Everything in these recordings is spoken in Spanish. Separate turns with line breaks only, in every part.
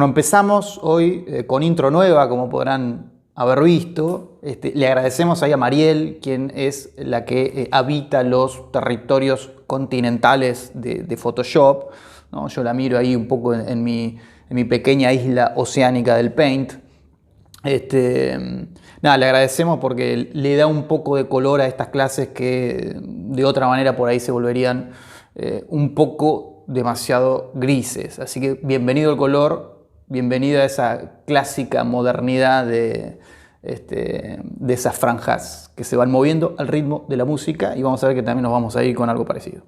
Bueno, empezamos hoy con intro nueva, como podrán haber visto. Le agradecemos ahí a Mariel, quien es la que habita los territorios continentales de Photoshop, ¿no? Yo la miro ahí un poco en mi pequeña isla oceánica del Paint. Nada, le agradecemos porque le da un poco de color a estas clases que de otra manera por ahí se volverían un poco demasiado grises. Así que bienvenido el color, bienvenida a esa clásica modernidad de esas franjas que se van moviendo al ritmo de la música, y vamos a ver que también nos vamos a ir con algo parecido.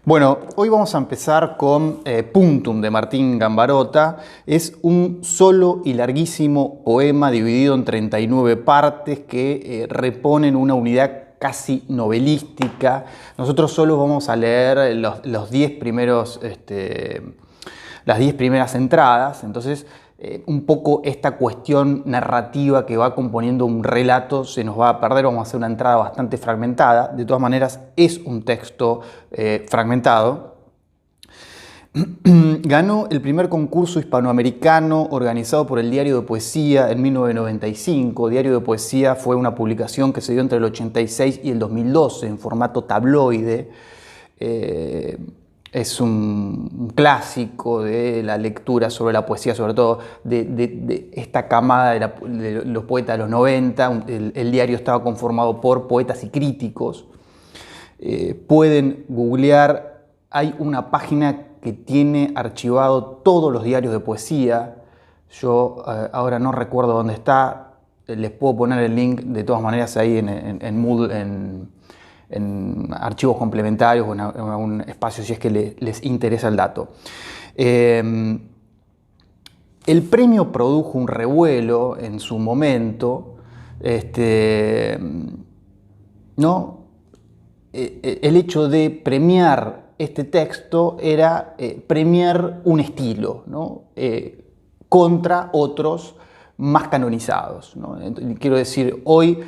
Bueno, hoy vamos a empezar con Punctum de Martín Gambarota. Es un solo y larguísimo poema dividido en 39 partes que reponen una unidad casi novelística. Nosotros solo vamos a leer los 10 primeros, las 10 primeras entradas. Entonces, un poco esta cuestión narrativa que va componiendo un relato se nos va a perder. Vamos a hacer una entrada bastante fragmentada. De todas maneras, es un texto fragmentado. Ganó el primer concurso hispanoamericano organizado por el Diario de Poesía en 1995. Diario de Poesía fue una publicación que se dio entre el 86 y el 2012 en formato tabloide. Es un clásico de la lectura sobre la poesía, sobre todo de esta camada de los poetas de los 90. El diario estaba conformado por poetas y críticos. Pueden googlear, hay una página que tiene archivado todos los diarios de poesía. Yo ahora no recuerdo dónde está, les puedo poner el link de todas maneras ahí en Moodle, en archivos complementarios o en algún espacio si es que les interesa el dato. El premio produjo un revuelo en su momento, ¿no? El hecho de premiar este texto era premiar un estilo, ¿no? Contra otros más canonizados, ¿no? Quiero decir, hoy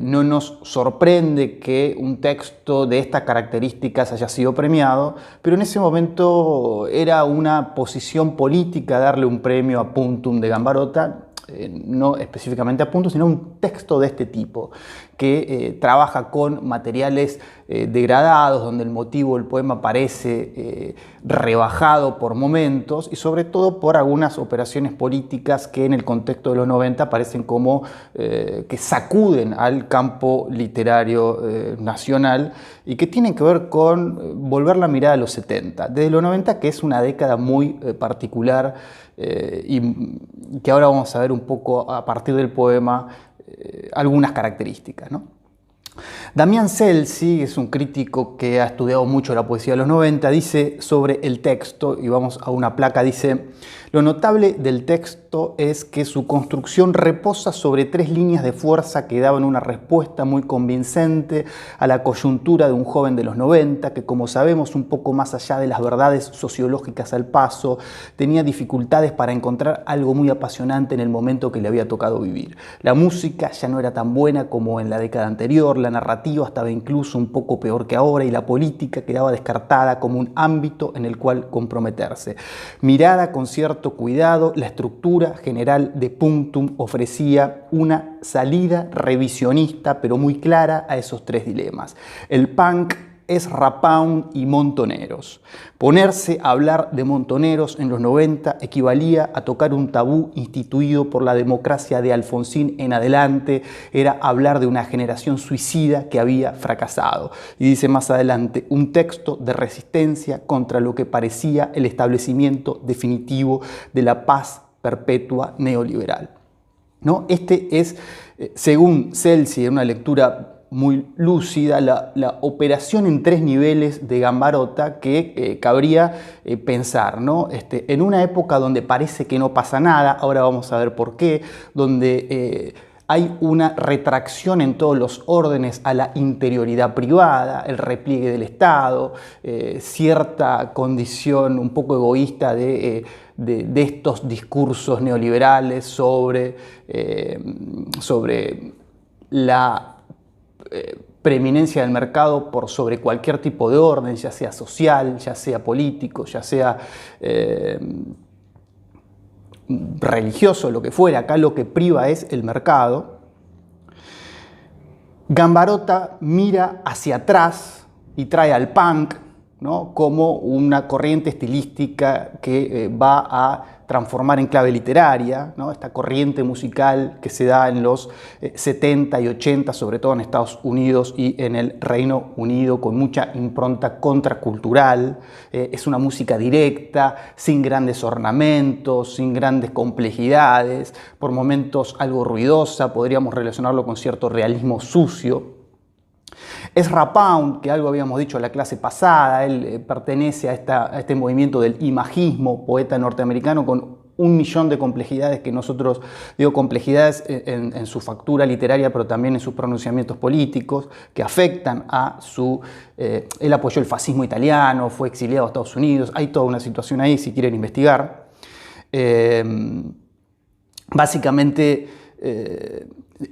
no nos sorprende que un texto de estas características haya sido premiado, pero en ese momento era una posición política darle un premio a Punctum de Gambarota, no específicamente a Punctum, sino un texto de este tipo, que trabaja con materiales degradados, donde el motivo del poema parece rebajado por momentos y sobre todo por algunas operaciones políticas que en el contexto de los 90 parecen como que sacuden al campo literario nacional y que tienen que ver con volver la mirada a los 70. Desde los 90, que es una década muy particular y que ahora vamos a ver un poco a partir del poema algunas características, ¿no? Damián Celsi, es un crítico que ha estudiado mucho la poesía de los 90, dice sobre el texto, y vamos a una placa, dice: lo notable del texto es que su construcción reposa sobre 3 líneas de fuerza que daban una respuesta muy convincente a la coyuntura de un joven de los 90 que, como sabemos, un poco más allá de las verdades sociológicas al paso, tenía dificultades para encontrar algo muy apasionante en el momento que le había tocado vivir. La música ya no era tan buena como en la década anterior, la narrativa estaba incluso un poco peor que ahora y la política quedaba descartada como un ámbito en el cual comprometerse. Mirada con cierto cuidado, la estructura general de Punctum ofrecía una salida revisionista pero muy clara a esos 3 dilemas. El punk es Rapound y Montoneros. Ponerse a hablar de Montoneros en los 90 equivalía a tocar un tabú instituido por la democracia de Alfonsín en adelante, era hablar de una generación suicida que había fracasado. Y dice más adelante, un texto de resistencia contra lo que parecía el establecimiento definitivo de la paz perpetua neoliberal, ¿no? Este es, según Celsi, en una lectura muy lúcida, la operación en 3 niveles de Gambarota que cabría pensar, ¿no? En una época donde parece que no pasa nada, ahora vamos a ver por qué, donde hay una retracción en todos los órdenes a la interioridad privada, el repliegue del Estado, cierta condición un poco egoísta de estos discursos neoliberales sobre la preeminencia del mercado por sobre cualquier tipo de orden, ya sea social, ya sea político, ya sea religioso, lo que fuera, acá lo que priva es el mercado. Gambarota mira hacia atrás y trae al punk, ¿no?, como una corriente estilística que va a transformar en clave literaria, ¿no?, esta corriente musical que se da en los 70 y 80, sobre todo en Estados Unidos y en el Reino Unido, con mucha impronta contracultural. Es una música directa, sin grandes ornamentos, sin grandes complejidades, por momentos algo ruidosa, podríamos relacionarlo con cierto realismo sucio. Ezra Pound, que algo habíamos dicho en la clase pasada, él pertenece a este movimiento del imagismo, poeta norteamericano con 1.000.000 de complejidades que nosotros, digo complejidades en su factura literaria, pero también en sus pronunciamientos políticos, que afectan a su... él apoyó el fascismo italiano, fue exiliado a Estados Unidos, hay toda una situación ahí si quieren investigar. Básicamente...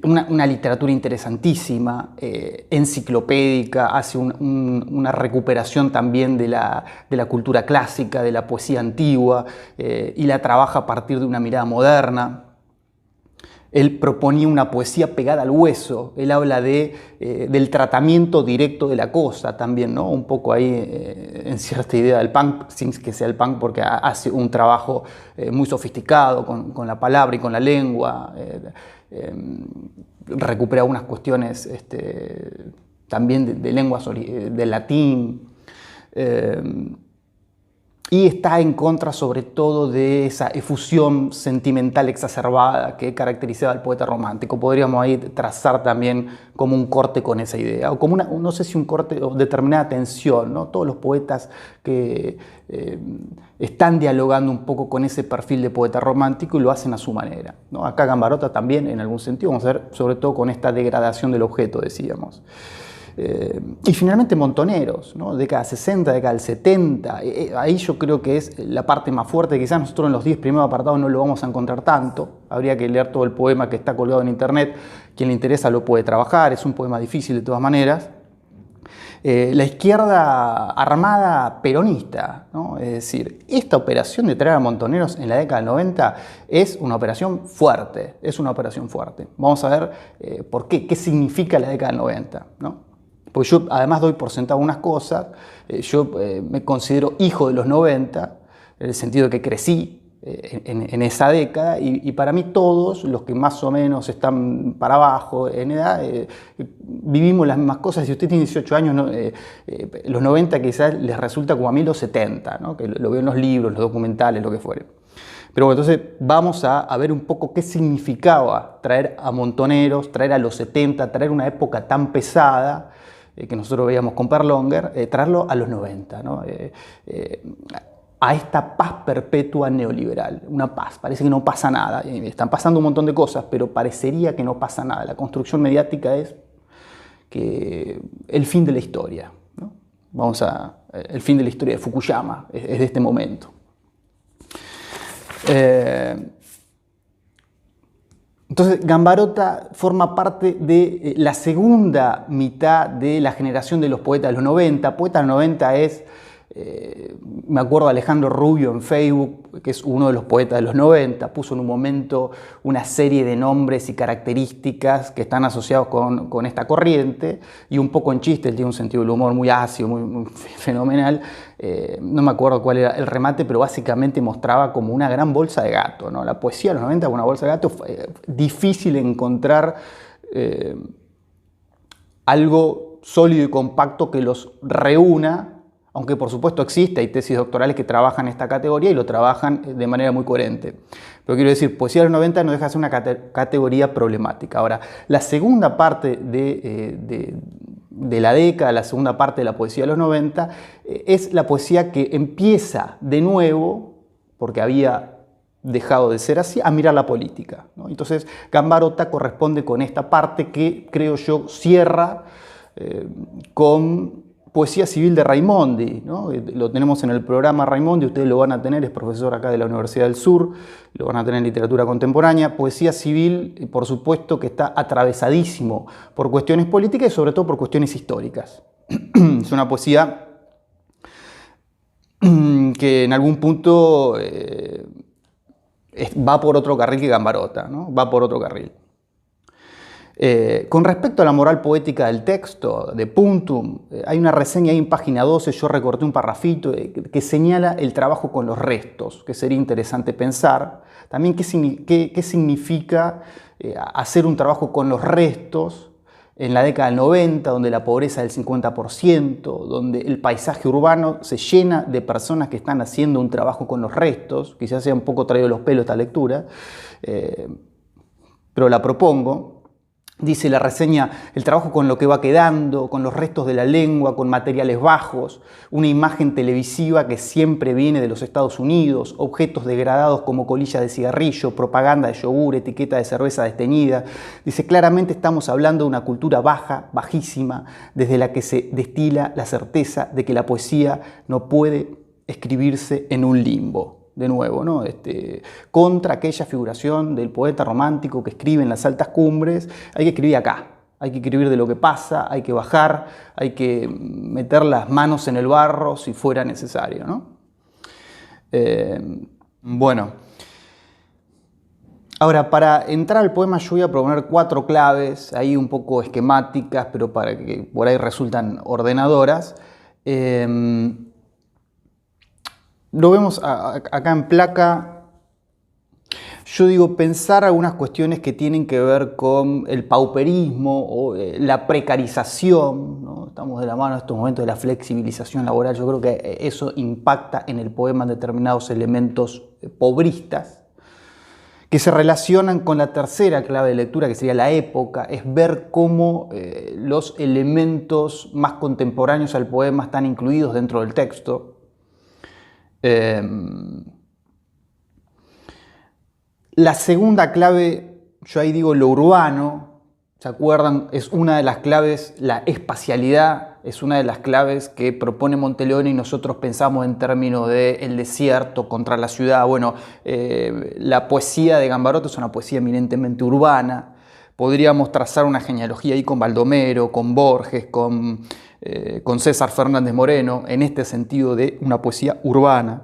Una literatura interesantísima, enciclopédica, hace una recuperación también de la cultura clásica, de la poesía antigua, y la trabaja a partir de una mirada moderna. Él proponía una poesía pegada al hueso, él habla del tratamiento directo de la cosa también, ¿no? Un poco ahí en cierta idea del punk, sin que sea el punk, porque hace un trabajo muy sofisticado con la palabra y con la lengua, recupera unas cuestiones también de lenguas del latín, y está en contra sobre todo de esa efusión sentimental exacerbada que caracterizaba al poeta romántico. Podríamos ahí trazar también como un corte con esa idea, o como no sé si un corte o determinada tensión, ¿no? Todos los poetas que están dialogando un poco con ese perfil de poeta romántico y lo hacen a su manera, ¿no? Acá Gambarota también, en algún sentido, vamos a ver, sobre todo con esta degradación del objeto, decíamos. Y finalmente Montoneros, ¿no? Década 60, década del 70, ahí yo creo que es la parte más fuerte. Quizás nosotros en los 10 primeros apartados no lo vamos a encontrar tanto, habría que leer todo el poema que está colgado en internet, quien le interesa lo puede trabajar, es un poema difícil de todas maneras. La izquierda armada peronista, ¿no? Es decir, esta operación de traer a Montoneros en la década del 90 es una operación fuerte, Vamos a ver por qué significa la década del 90, ¿no? Porque yo además doy por sentado unas cosas, yo me considero hijo de los 90, en el sentido de que crecí en esa década, y para mí todos los que más o menos están para abajo en edad, vivimos las mismas cosas. Si usted tiene 18 años, ¿no? Los 90 quizás les resulta como a mí los 70, ¿no? Que lo veo en los libros, los documentales, lo que fuere. Pero bueno, entonces vamos a ver un poco qué significaba traer a Montoneros, traer a los 70, traer una época tan pesada, que nosotros veíamos con Perlonger, traerlo a los 90, ¿no? A esta paz perpetua neoliberal, una paz, parece que no pasa nada, están pasando un montón de cosas, pero parecería que no pasa nada. La construcción mediática es que el fin de la historia, ¿no? El fin de la historia de Fukuyama es de este momento. Entonces, Gambarota forma parte de la segunda mitad de la generación de los poetas de los 90. Poeta de los 90 es, me acuerdo de Alejandro Rubio en Facebook, que es uno de los poetas de los 90, puso en un momento una serie de nombres y características que están asociados con esta corriente, y un poco en chiste, él tiene un sentido del humor muy ácido, muy fenomenal. No me acuerdo cuál era el remate, pero básicamente mostraba como una gran bolsa de gato, ¿no? La poesía de los 90 como una bolsa de gato, difícil encontrar algo sólido y compacto que los reúna, aunque por supuesto existe, hay tesis doctorales que trabajan esta categoría y lo trabajan de manera muy coherente. Pero quiero decir, poesía de los 90 no deja de ser una categoría problemática. Ahora, la segunda parte de la década, la segunda parte de la poesía de los 90, es la poesía que empieza de nuevo, porque había dejado de ser así, a mirar la política, ¿no? Entonces, Gambarota corresponde con esta parte que, creo yo, cierra con poesía civil de Raimondi, ¿no? Lo tenemos en el programa Raimondi, ustedes lo van a tener, es profesor acá de la Universidad del Sur, lo van a tener en literatura contemporánea. Poesía civil, por supuesto, que está atravesadísimo por cuestiones políticas y sobre todo por cuestiones históricas. Es una poesía que en algún punto va por otro carril que Gambarota, ¿no? Va por otro carril. Con respecto a la moral poética del texto, de Puntum, hay una reseña ahí en página 12, yo recorté un parrafito que señala el trabajo con los restos, que sería interesante pensar. También qué significa hacer un trabajo con los restos en la década del 90, donde la pobreza es del 50%, donde el paisaje urbano se llena de personas que están haciendo un trabajo con los restos. Quizás sea un poco traído de los pelos esta lectura, pero la propongo. Dice la reseña, el trabajo con lo que va quedando, con los restos de la lengua, con materiales bajos, una imagen televisiva que siempre viene de los Estados Unidos, objetos degradados como colillas de cigarrillo, propaganda de yogur, etiqueta de cerveza desteñida. Dice, claramente estamos hablando de una cultura baja, bajísima, desde la que se destila la certeza de que la poesía no puede escribirse en un limbo. De nuevo, ¿no? Contra aquella figuración del poeta romántico que escribe en las altas cumbres, hay que escribir acá, hay que escribir de lo que pasa, hay que bajar, hay que meter las manos en el barro si fuera necesario, ¿no? Bueno, ahora para entrar al poema yo voy a proponer 4 claves, ahí un poco esquemáticas, pero para que por ahí resultan ordenadoras. Lo vemos acá en placa. Yo digo, pensar algunas cuestiones que tienen que ver con el pauperismo o la precarización, ¿no? Estamos de la mano en estos momentos de la flexibilización laboral. Yo creo que eso impacta en el poema en determinados elementos pobristas que se relacionan con la tercera clave de lectura, que sería la época. Es ver cómo los elementos más contemporáneos al poema están incluidos dentro del texto. La segunda clave, yo ahí digo lo urbano, ¿se acuerdan? Es una de las claves, la espacialidad es una de las claves que propone Monteleone y nosotros pensamos en términos de el desierto contra la ciudad. Bueno, la poesía de Gambarota es una poesía eminentemente urbana. Podríamos trazar una genealogía ahí con Baldomero, con Borges, con César Fernández Moreno, en este sentido de una poesía urbana.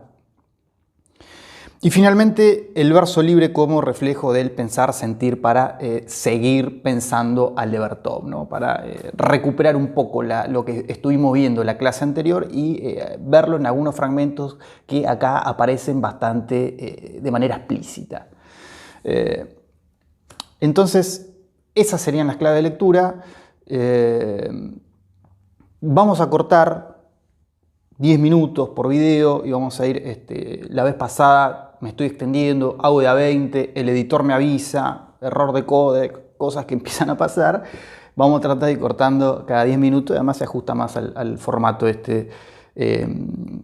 Y finalmente, el verso libre como reflejo del pensar, sentir, para seguir pensando al de Bertov, ¿no? Para recuperar un poco lo que estuvimos viendo en la clase anterior y verlo en algunos fragmentos que acá aparecen bastante de manera explícita. Entonces, esas serían las claves de lectura. Vamos a cortar 10 minutos por video y vamos a ir, la vez pasada me estoy extendiendo, hago de a 20, el editor me avisa, error de codec, cosas que empiezan a pasar. Vamos a tratar de ir cortando cada 10 minutos y además se ajusta más al formato de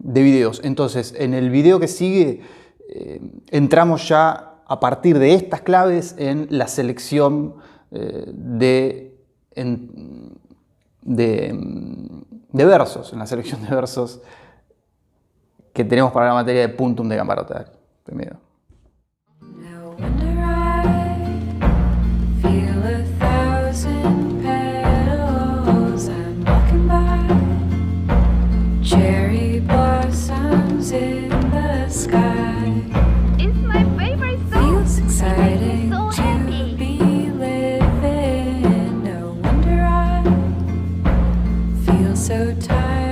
videos. Entonces, en el video que sigue entramos ya a partir de estas claves en la selección de versos, en la selección de versos que tenemos para la materia de Puntum de Gambarota. Primero.
So tired.